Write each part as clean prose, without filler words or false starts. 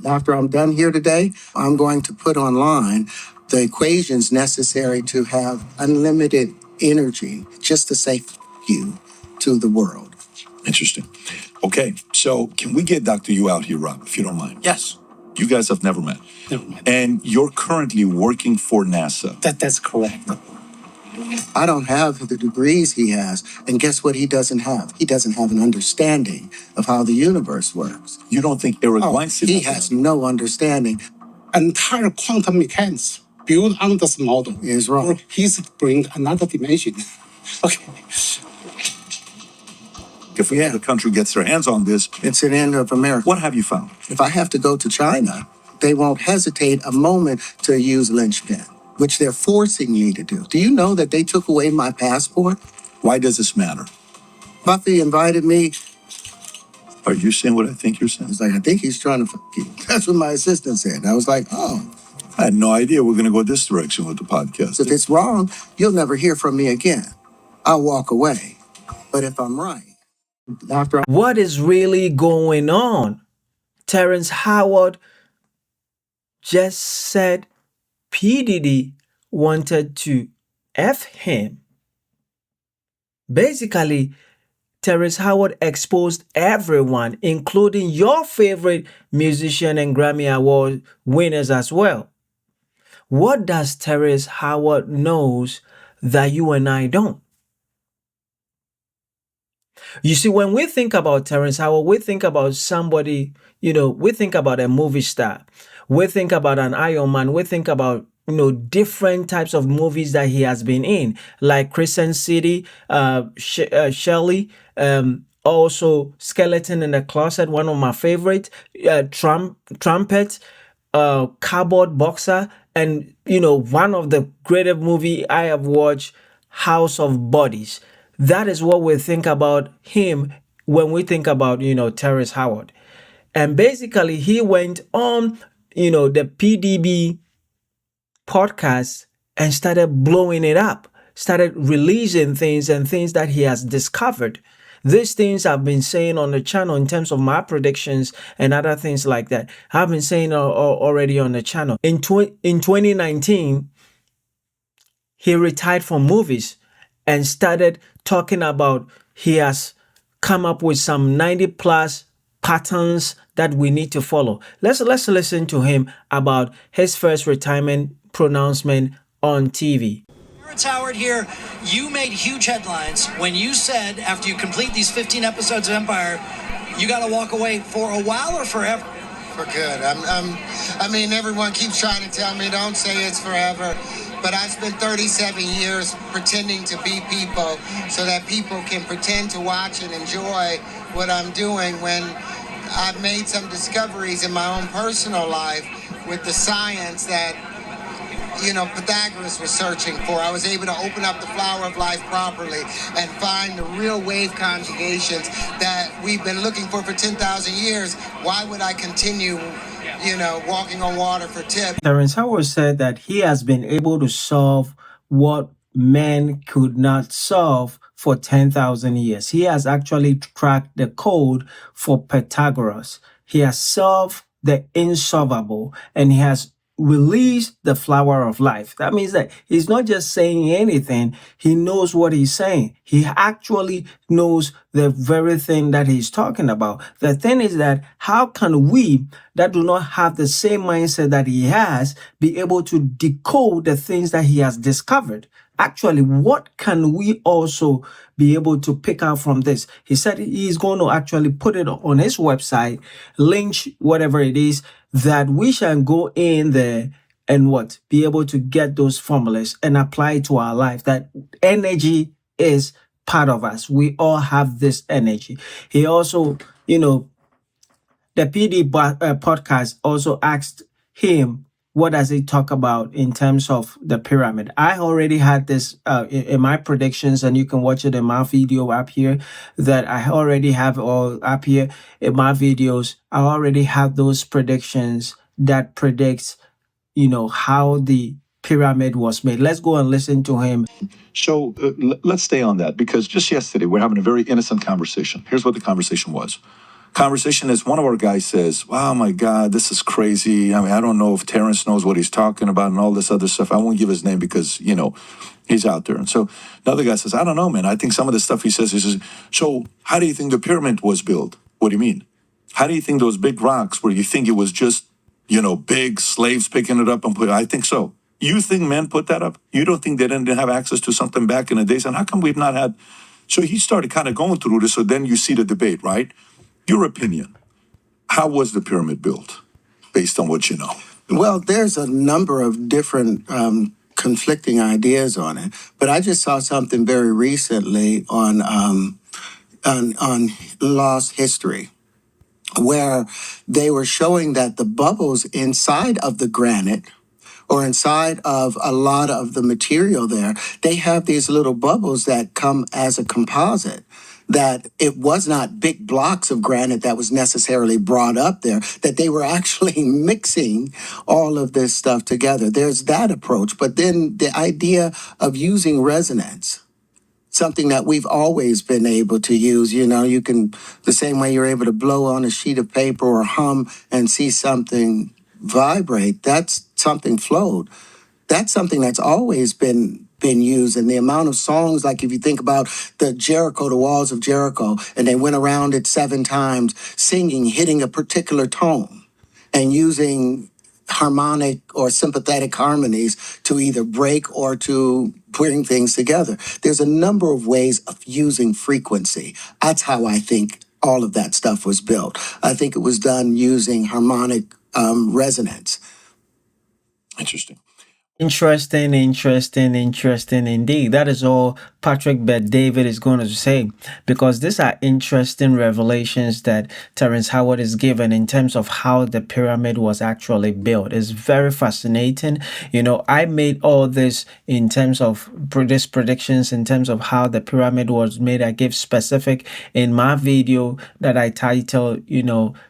After I'm done here today, I'm going to put online the equations necessary to have unlimited energy just to say you to the world. Interesting. Okay, so can we get Dr. Yu out here, Rob, if you don't mind? Yes. You guys have never met. Never mind. And you're currently working for NASA. That's correct. I don't have the degrees he has, and guess what he doesn't have? He doesn't have an understanding of how the universe works. You don't think Eric Weinstein He has no understanding. Entire quantum mechanics built on this model Is wrong. He's bring another dimension. Okay. If the country gets their hands on this, It's an end of America. what have you found? If I have to go to China, they won't hesitate a moment to use linchpin, which they're forcing me to do. Do you know that they took away my passport? Why does this matter? Buffy invited me. Are you saying what I think you're saying? He's like, I think he's trying to fuck you. That's what my assistant said. I was like, oh, I had no idea we're going to go this direction with the podcast. if it's wrong, you'll never hear from me again. I'll walk away. But if I'm right, after What is really going on? Terrence Howard just said P. Diddy wanted to F him. Basically, Terrence Howard exposed everyone, including your favorite musician and Grammy Award winners as well. What does Terrence Howard knows that you and I don't? You see, when we think about Terrence Howard, we think about somebody, we think about a movie star. We think about an Iron Man. We think about, different types of movies that he has been in, like Crescent City, Shelley, also Skeleton in the Closet, one of my favorite, Trumpet, Cardboard Boxer, and, one of the greatest movie I have watched, House of Bodies. That is what we think about him when we think about, Terrence Howard. And basically, he went on, the PDB podcast and started blowing it up, started releasing things and things that he has discovered. These things I've been saying on the channel in terms of my predictions and other things like that. I've been saying already on the channel. In 2019, he retired from movies and started talking about he has come up with some 90 plus patterns that we need to follow. Let's listen to him about his first retirement pronouncement on TV. Terrence Howard here. You made huge headlines when you said after you complete these 15 episodes of Empire, you got to walk away for a while or forever. For good. I mean, everyone keeps trying to tell me don't say it's forever. But I've spent 37 years pretending to be people so that people can pretend to watch and enjoy what I'm doing when I've made some discoveries in my own personal life with the science that, Pythagoras was searching for. I was able to open up the flower of life properly and find the real wave conjugations that we've been looking for 10,000 years. Why would I continue walking on water for tips? Terrence Howard said that he has been able to solve what men could not solve for 10,000 years. He has actually cracked the code for Pythagoras. He has solved the insolvable and he has released the flower of life. That means that he's not just saying anything. He knows what he's saying. He actually knows the very thing that he's talking about. The thing is that how can we that do not have the same mindset that he has be able to decode the things that he has discovered? Actually, what can we also be able to pick out from this? He said he's going to actually put it on his website, link whatever it is, that we shall go in there and be able to get those formulas and apply it to our life. That energy is part of us. We all have this energy. He also, the PD podcast also asked him, what does it talk about in terms of the pyramid? I already had this in my predictions, and you can watch it in my video up here, that I already have all up here in my videos. I already have those predictions that predicts, how the pyramid was made. Let's go and listen to him. So let's stay on that, because just yesterday we're having a very innocent conversation. Here's what the conversation was. conversation is one of our guys says, "Oh my God, this is crazy. I mean, I don't know if Terrence knows what he's talking about and all this other stuff." I won't give his name because, he's out there. And so another guy says, "I don't know, man. I think some of the stuff he says, so how do you think the pyramid was built?" "What do you mean? How do you think those big rocks where you think it was just, big slaves picking it up and put it?" "I think so." "You think men put that up? You don't think they didn't have access to something back in the days? And how come we've not had?" So he started kind of going through this. So then you see the debate, right? Your opinion. How was the pyramid built based on what you know? Well, there's a number of different conflicting ideas on it, but I just saw something very recently on Lost History, where they were showing that the bubbles inside of the granite or inside of a lot of the material there, they have these little bubbles that come as a composite. That it was not big blocks of granite that was necessarily brought up there, that they were actually mixing all of this stuff together. There's that approach. But then the idea of using resonance, something that we've always been able to use. You can, the same way you're able to blow on a sheet of paper or hum and see something vibrate, that's something flowed. That's something that's always been used. And the amount of songs, like if you think about the walls of Jericho, and they went around it 7 times, singing, hitting a particular tone, and using harmonic or sympathetic harmonies to either break or to bring things together. There's a number of ways of using frequency. That's how I think all of that stuff was built. I think it was done using harmonic resonance. Interesting. Interesting indeed. That is all Patrick Bet David is going to say, because these are interesting revelations that Terrence Howard is given in terms of how the pyramid was actually built. It's very fascinating. I made all this in terms of these predictions, in terms of how the pyramid was made. I gave specific in my video that I titled,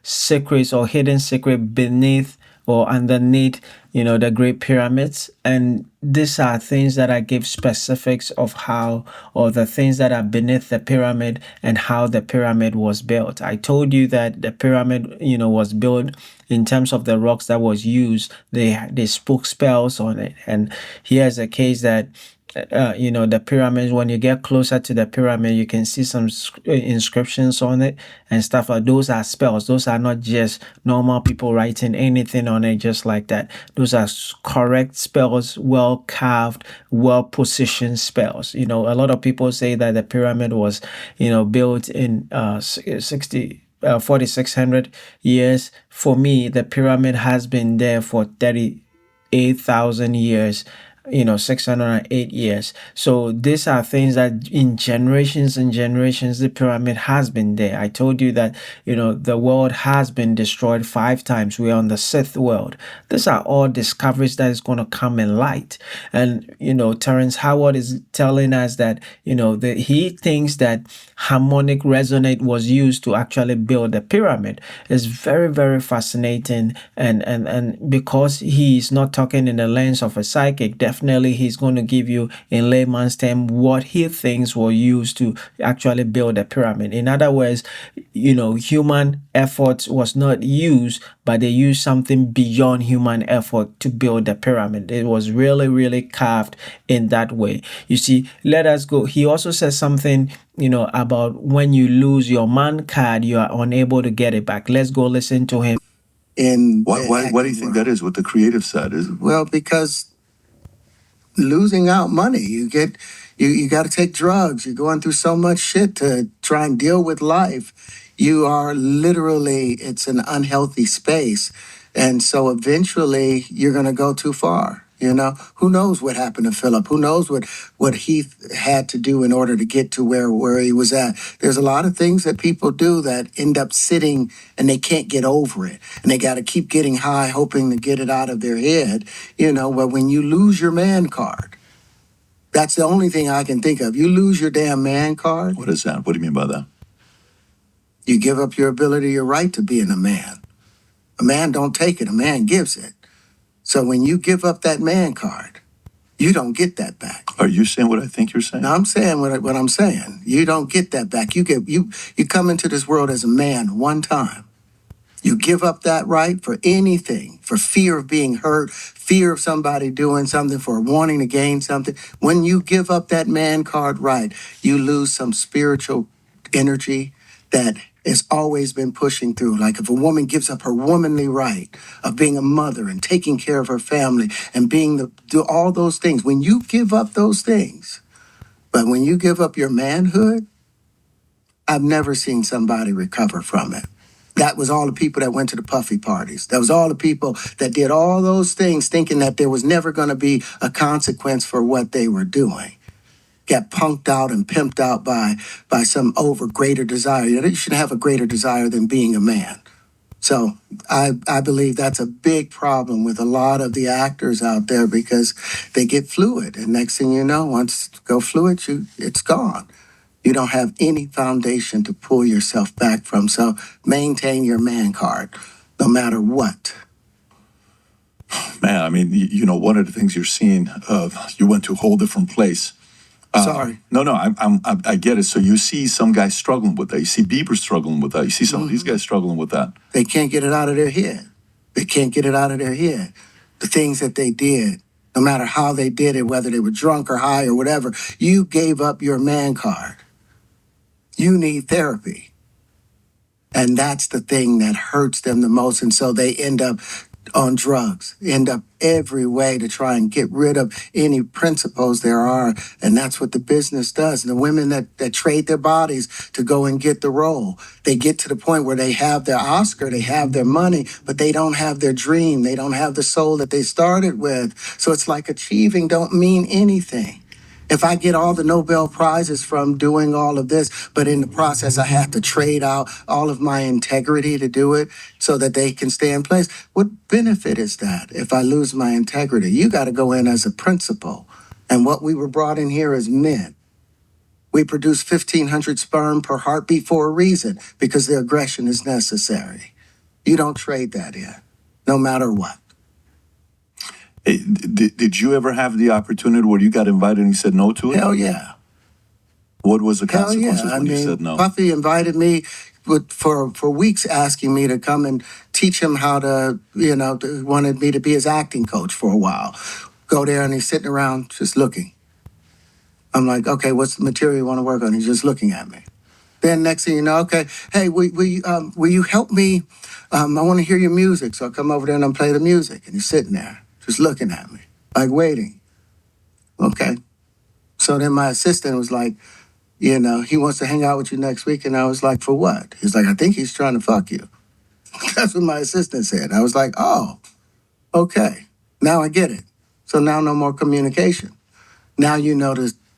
secrets or hidden secret beneath or underneath, the Great Pyramids. And these are things that I give specifics of how, or the things that are beneath the pyramid and how the pyramid was built. I told you that the pyramid, was built in terms of the rocks that was used. They spoke spells on it. And here's a case that the pyramids, when you get closer to the pyramid, you can see some inscriptions on it and stuff like those are spells. Those are not just normal people writing anything on it just like that. Those are correct spells, well carved, well positioned spells. A lot of people say that the pyramid was, built in 4,600 years. For me, the pyramid has been there for 38,000 years. 608 years. So these are things that in generations and generations, the pyramid has been there. I told you that, the world has been destroyed 5 times. We're on the 6th world. These are all discoveries that is going to come in light. And, Terrence Howard is telling us that, he thinks that harmonic resonate was used to actually build the pyramid. It's very, very fascinating. And because he's not talking in the lens of a psychic, definitely he's going to give you in layman's term what he thinks were used to actually build a pyramid. In other words, human effort was not used, but they used something beyond human effort to build the pyramid. It was really, really carved in that way. You see, let us go. He also says something, about when you lose your man card, you are unable to get it back. Let's go listen to him. Why do you think that is? What the creative side is? Well, because losing out money, you got to take drugs. You're going through so much shit to try and deal with life. You are literally, it's an unhealthy space. And so eventually you're going to go too far. Who knows what happened to Philip? Who knows what he had to do in order to get to where he was at? There's a lot of things that people do that end up sitting and they can't get over it. And they got to keep getting high, hoping to get it out of their head. But when you lose your man card, that's the only thing I can think of. You lose your damn man card. What is that? What do you mean by that? You give up your ability, your right to being a man. A man don't take it, a man gives it. So when you give up that man card, You don't get that back. Are you saying what I think you're saying? Now I'm saying what I'm saying. You don't get that back. You come into this world as a man one time. You give up that right for anything, for fear of being hurt, fear of somebody doing something, for wanting to gain something. When you give up that man card right, you lose some spiritual energy that has always been pushing through. Like if a woman gives up her womanly right of being a mother and taking care of her family and do all those things, when you give up those things, but when you give up your manhood, I've never seen somebody recover from it. That was all the people that went to the puffy parties. That was all the people that did all those things thinking that there was never going to be a consequence for what they were doing. Got punked out and pimped out by some greater desire. You should have a greater desire than being a man. So I believe that's a big problem with a lot of the actors out there because they get fluid. And next thing you know, once you go fluid, it's gone. You don't have any foundation to pull yourself back from. So maintain your man card, no matter what. Man, I mean, one of the things you're seeing, you went to a whole different place. Sorry. No, I get it. So you see some guys struggling with that. You see Bieber struggling with that. You see some of these guys struggling with that. They can't get it out of their head. They can't get it out of their head. The things that they did, no matter how they did it, whether they were drunk or high or whatever, you gave up your man card. You need therapy. And that's the thing that hurts them the most. And so they end up on drugs, end up every way to try and get rid of any principles there are. And that's what the business does. And the women that trade their bodies to go and get the role, they get to the point where they have their Oscar, they have their money, but they don't have their dream. They don't have the soul that they started with. So it's like achieving don't mean anything. If I get all the Nobel Prizes from doing all of this, but in the process I have to trade out all of my integrity to do it so that they can stay in place, what benefit is that if I lose my integrity? You got to go in as a principal. And what we were brought in here as men. We produce 1,500 sperm per heartbeat for a reason, because the aggression is necessary. You don't trade that in, no matter what. Hey, did you ever have the opportunity where you got invited and you said no to it? Hell yeah. What was the Hell consequences yeah. when you said no? Puffy invited me for weeks, asking me to come and teach him how to, wanted me to be his acting coach for a while. Go there and he's sitting around just looking. I'm like, okay, what's the material you want to work on? He's just looking at me. Then next thing you know, okay, hey, will you help me? I want to hear your music. So I come over there and I play the music. And he's sitting there just looking at me, like waiting. Okay. So then my assistant was like, he wants to hang out with you next week. And I was like, for what? He's like, I think he's trying to fuck you. That's what my assistant said. I was like, oh, okay. Now I get it. So now no more communication. Now you know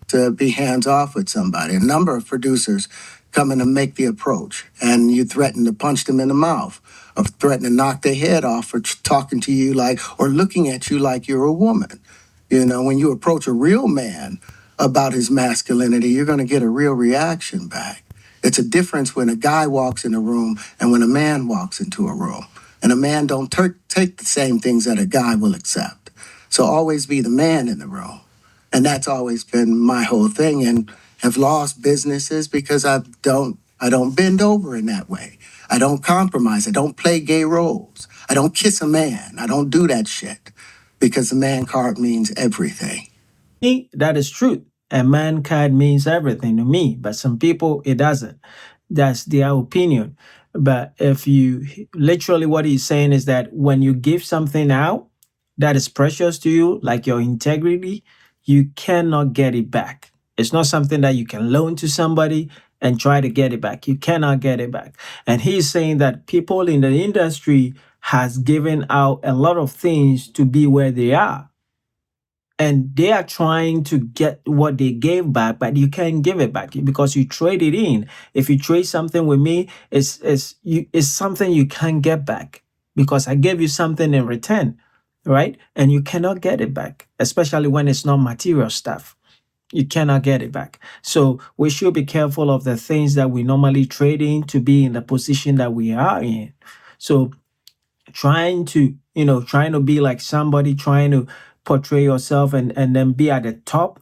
to be hands off with somebody. A number of producers come in and make the approach, and you threaten to punch them in the mouth, or threaten to knock their head off for talking to you or looking at you like you're a woman. When you approach a real man about his masculinity, you're going to get a real reaction back. It's a difference when a guy walks in a room and when a man walks into a room. And a man don't take the same things that a guy will accept. So always be the man in the room. And that's always been my whole thing, and have lost businesses because I don't bend over in that way. I don't compromise. I don't play gay roles. I don't kiss a man. I don't do that shit because the man card means everything. Me, that is truth. A man card means everything to me, but some people it doesn't. That's their opinion. But if you literally what he's saying is that when you give something out that is precious to you, like your integrity, you cannot get it back. It's not something that you can loan to somebody and try to get it back. You cannot get it back. And he's saying that people in the industry has given out a lot of things to be where they are. And they are trying to get what they gave back, but you can't give it back because you trade it in. If you trade something with me, it's something you can't get back because I gave you something in return, right? And you cannot get it back, especially when it's not material stuff. You cannot get it back. So we should be careful of the things that we normally trade in to be in the position that we are in. So trying to be like somebody, trying to portray yourself and then be at the top,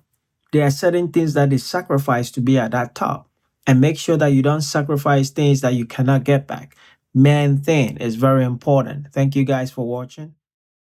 there are certain things that they sacrifice to be at that top. And make sure that you don't sacrifice things that you cannot get back. Man thing is very important. Thank you guys for watching.